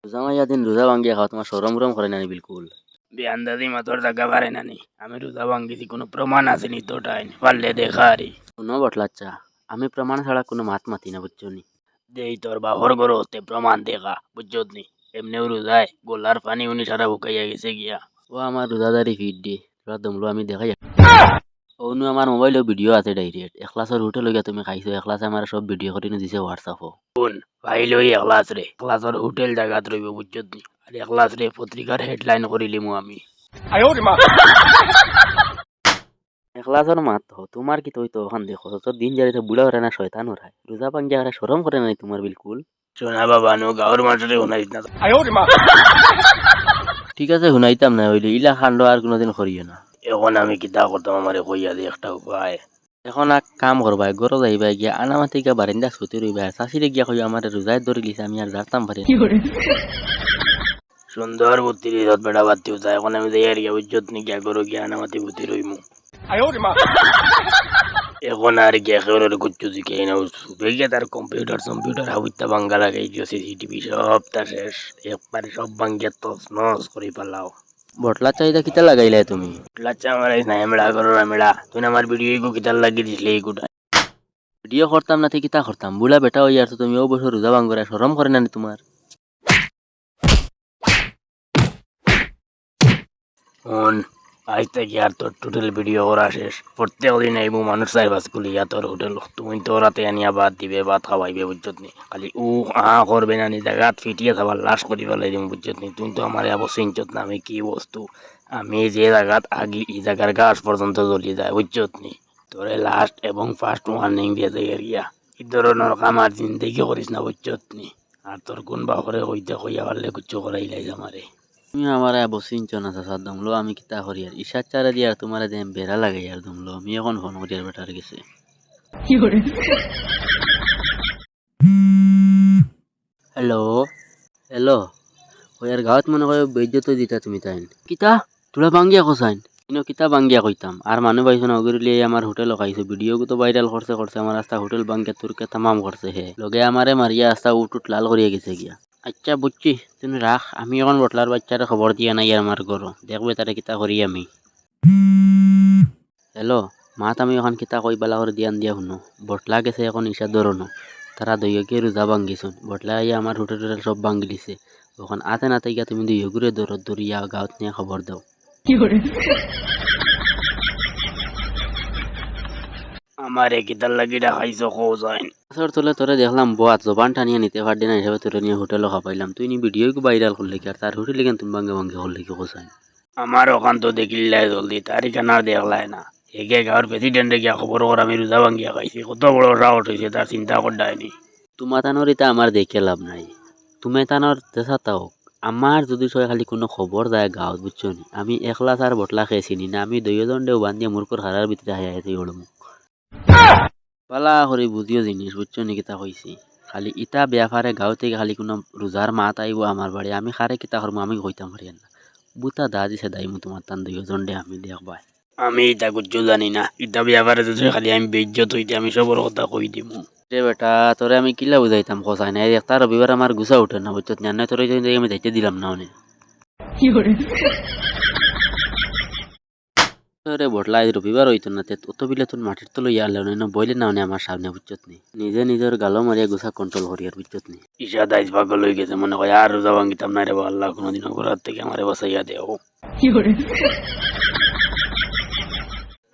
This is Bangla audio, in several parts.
রোজা মাইয়া দিন রোজা ভাঙ্গিয়া খাওয়া তোমার সরম রম করে নানি বিলকুল। বেআন্দাজি মাতর জাগা পারে নানি আমি রোজা ভাঙ্গিছি কোনো প্রমাণ আসেনি তো টাইম পারলে দেখা আরে কোনো বটলাচ্চা, আমি প্রমাণ ছাড়া কোনো মাত মাতি না বুঝছো নি। দেই তোর বাহর গরো হতে প্রমাণ দেখা বুঝছত নি এমনিও রোজায় গোলার পানি উনি সারা ভুকাইয়া গেছে গিয়া ও আমার রোজাদারি ফিট দিয়ে তোরা দমলো আমি দেখাই। অনু আমার মোবাইলেও ভিডিও আছে ডাইরেক্ট এখলাসের হোটেল গিয়া তুমি খাইছো এখলাসে আমার সব ভিডিও করে দিছে হোয়াটসঅ্যাপও। কোন ভাইল ওই এখলাস রে এখলাসর হোটেল জায়গাত রইব বুঝছত নি আর এখলাস রে পত্রিকার হেডলাইন করিলিমু আমি এখলাসের মাত তো তোমার কি তুই তো ওখান দেখো তো দিন যারিতে বুড়া ওরা না শয়তান ওরাই রোজা ভাঙ্গিয়া খারা সরম করে নাই তোমার বিলকুল। শোনা বাবা নো গাঁর মানুষরে শোনাইস না ঠিক আছে শুনাইতাম না হইলে ইলা খান্ড আর কোনোদিন করিও না। এখন আমি কিতা করতাম আমারে কইয়া দে একটা উপায় এখন এক কাম করবা গরো যাইবা গিয়া আনামাতি গিয়া বারিন্দা ছুটি রইবা চাষিরে গিয়া কই আমার রোজায় ধরে লিছে আমি আর জানতাম পারি। সুন্দর বুদ্ধি রিজত বেড়া বাতি উঠা এখন আমি যাই আর গিয়া বুঝছত নি গিয়া করো গিয়া নামাতি বুদ্ধি রইমু এখন আর গিয়া খেয়ে কুচ্ছু শিখে না বেগে তার কম্পিউটার হাবিতা বাঙ্গা লাগাই দিও সিসিটিভি সব তা শেষ একবারে সব বাঙ্গিয়া তস নস করে পালাও বটলা চাইদা কিতা লাগাইলে তুমি? লাচ্চা আমার না এমড়া করো এমড়া তুই আমার ভিডিও গো কিতার লাগিয়ে দিছিলে এই গুটা ভিডিও করতাম না কিতা করতাম বুড়া বেটা হই আর তুমি ও বছর রোজা ভাঙ্গরা শরম করে না তোমার? ফোন আজ থেকে আর তোর টোটাল ভিডিও করা শেষ প্রত্যেক দিন আইব মানুষ চাইব স্কুলে ইয়া তোর হোটেল তুমি তো রাতে আনিয়া ভাত দিবে ভাত খাওয়াইবে বুঝছত নি খালি করবে না নি জায়গাত ফিটিয়ে খাবার লাশ করি পেলাই দিম বুঝছত নি তুমি তো আমার অবশ্যই চিনত না আমি কি বস্তু আমি যে জায়গাত আগে এই জায়গার গাছ পর্যন্ত জ্বলিয়ে যায় বুঝছত নি তোরে লাস্ট এবং ফার্স্ট ওয়ার্নিং দিয়ে যায় এরিয়া এই ধরনের কাম আর জিন্দগি করিস না বুঝছত নি আর তোর কোন বাপরে হইতে কইয়া পারলে কুচ্ছু করাই লাইজ আমারে তুমি আমার বসিনছ না চাষা দমলো আমি কিতা করি আর ইশার চারা দিয়ে আর তোমার বেড়া লাগাই আর দমলো আমি এখন ফোন করি আর বেটার গেছে। হ্যালো হ্যালো ওই আর গাঁৱত মনে হয় বৈদ্যুত দিতা তুমি তাইন কিতা তোরা বাঙ্গিয়া কসাইন কিন্তু কিতা বাঙ্গিয়া কইতাম আর মানুষ পাইছো না ওগুলি আমার হোটেল খাইছো ভিডিও তো ভাইরাল করছে আমার রাস্তা হোটেল বাঙ্গিয়া তুরকে তামাম করছে হে লগে আমারে মারিয়া রাস্তা উঠ লাল করিয়া গেছে গিয়া। আচ্ছা বুঝছি তুমি রাখ আমি এখন বটলার বাচ্চারে খবর দিয়া নাই আমার ঘর দেখবে তারে কিতা করি আমি। হ্যালো মাত আমি এখন কিতা কই বালা করে দিয়ান দিয়া শুনো বটলা গেছে এখন ইসা ধরনো তারা দইয়কে রোজা ভাঙ্গিছুন বটলা আইয়া আমার হোটেল টোটেল সব ভাঙ্গি দিছে ওখান আতে নাতে গিয়া তুমি দইয়গুরে দরদ দরিয়া গাঁৱত নিয়ে খবর দাও। আমার কিতার লাগিটা খাইছো কো যায় আসর তোলে তোরে দেখলাম বাত জবান টানিয়ে নিতে পারডি না হিসাবে তোরে নিয়ে হোটেলও খাপাইলাম তুই নি ভিডিও ভাইরাল করলে কি আর তার হোটেলে কেন তুমি ভাঙ্গে ভাঙ্গে করলে কি কোসাই? আমার ওখান তো দেখিলাই জলদি তারিখ না দেখলাই না এগে গাঁর প্রেসিডেন্টে গিয়া খবর কর আমি রোজা ভাঙ্গিয়া খাইছি কত বড় সাহস হয়েছে তার চিন্তা করডায়নি তোমার তানোর এটা আমার দেখে লাভ নাই তুমি তানোর দেশা তাও আমার যদি সবাই খালি কোনো খবর যায় গাঁৱত বুঝছো নি আমি একলা আর বটলা খেয়ে চিনি না আমি দুইজনডেও বান্ধিয়ে মূর্খর হারার ভিতরে হাই হাই ওড়মু পালা করে বুঝিও জিনিস বুঝছো নি কিতা কইছি খালি ইটা ব্যাপারে গাঁও থেকে খালি কোনো রোজার মাত আইব আমার বাড়ি আমি খারে কিতা করবো আমি কইতাম পারি না বুতা দা দিছে দাইমু তোমার তান দুইজনডে আমি দেখবাই আমি এটা কুচ্ছু জানি না এটা ব্যাপারে যদি খালি আমি বেজ্জত হইতে আমি সবর কথা কই দিমু রে বেটা তোরে আমি কিলা বুঝাইতাম কসাই না একটা রবিবার আমার গুছা উঠে না বুঝছো না তোরে আমি যাইতে দিলাম না অনেক রে বটলা রবিবার হইতো না অত বিলে তোর মাটির তো লইয়া আনলে না বইলে না আমার সামনে বুঝছত নি নিজে নিজের গালো মারিয়া গুছা কন্ট্রোল করি আর বুঝছত নি ঈশা দাইজ পাগল হয়ে গেছে মনে হয় আর রোজা ভাঙ্গিতাম না রে আল্লাহ কোনোদিন ঘোরার থেকে আমারে বাসাইয়া দেও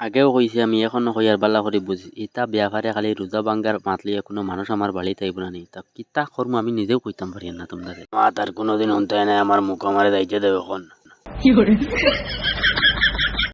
আগেও কইছি আমি এখনো কই আর বালা করে বুঝি এটা ব্যাপারে খালি রোজা ভাঙ্গার মাতলিয়া কোনো মানুষ আমার বাড়িতে আইব না নি তা কিতা করবো আমি নিজেও কইতাম পারি না তোমাদের মা তার কোনোদিন হন্তায় নাই আমার মুখ আমারে যাইতে দেবে এখন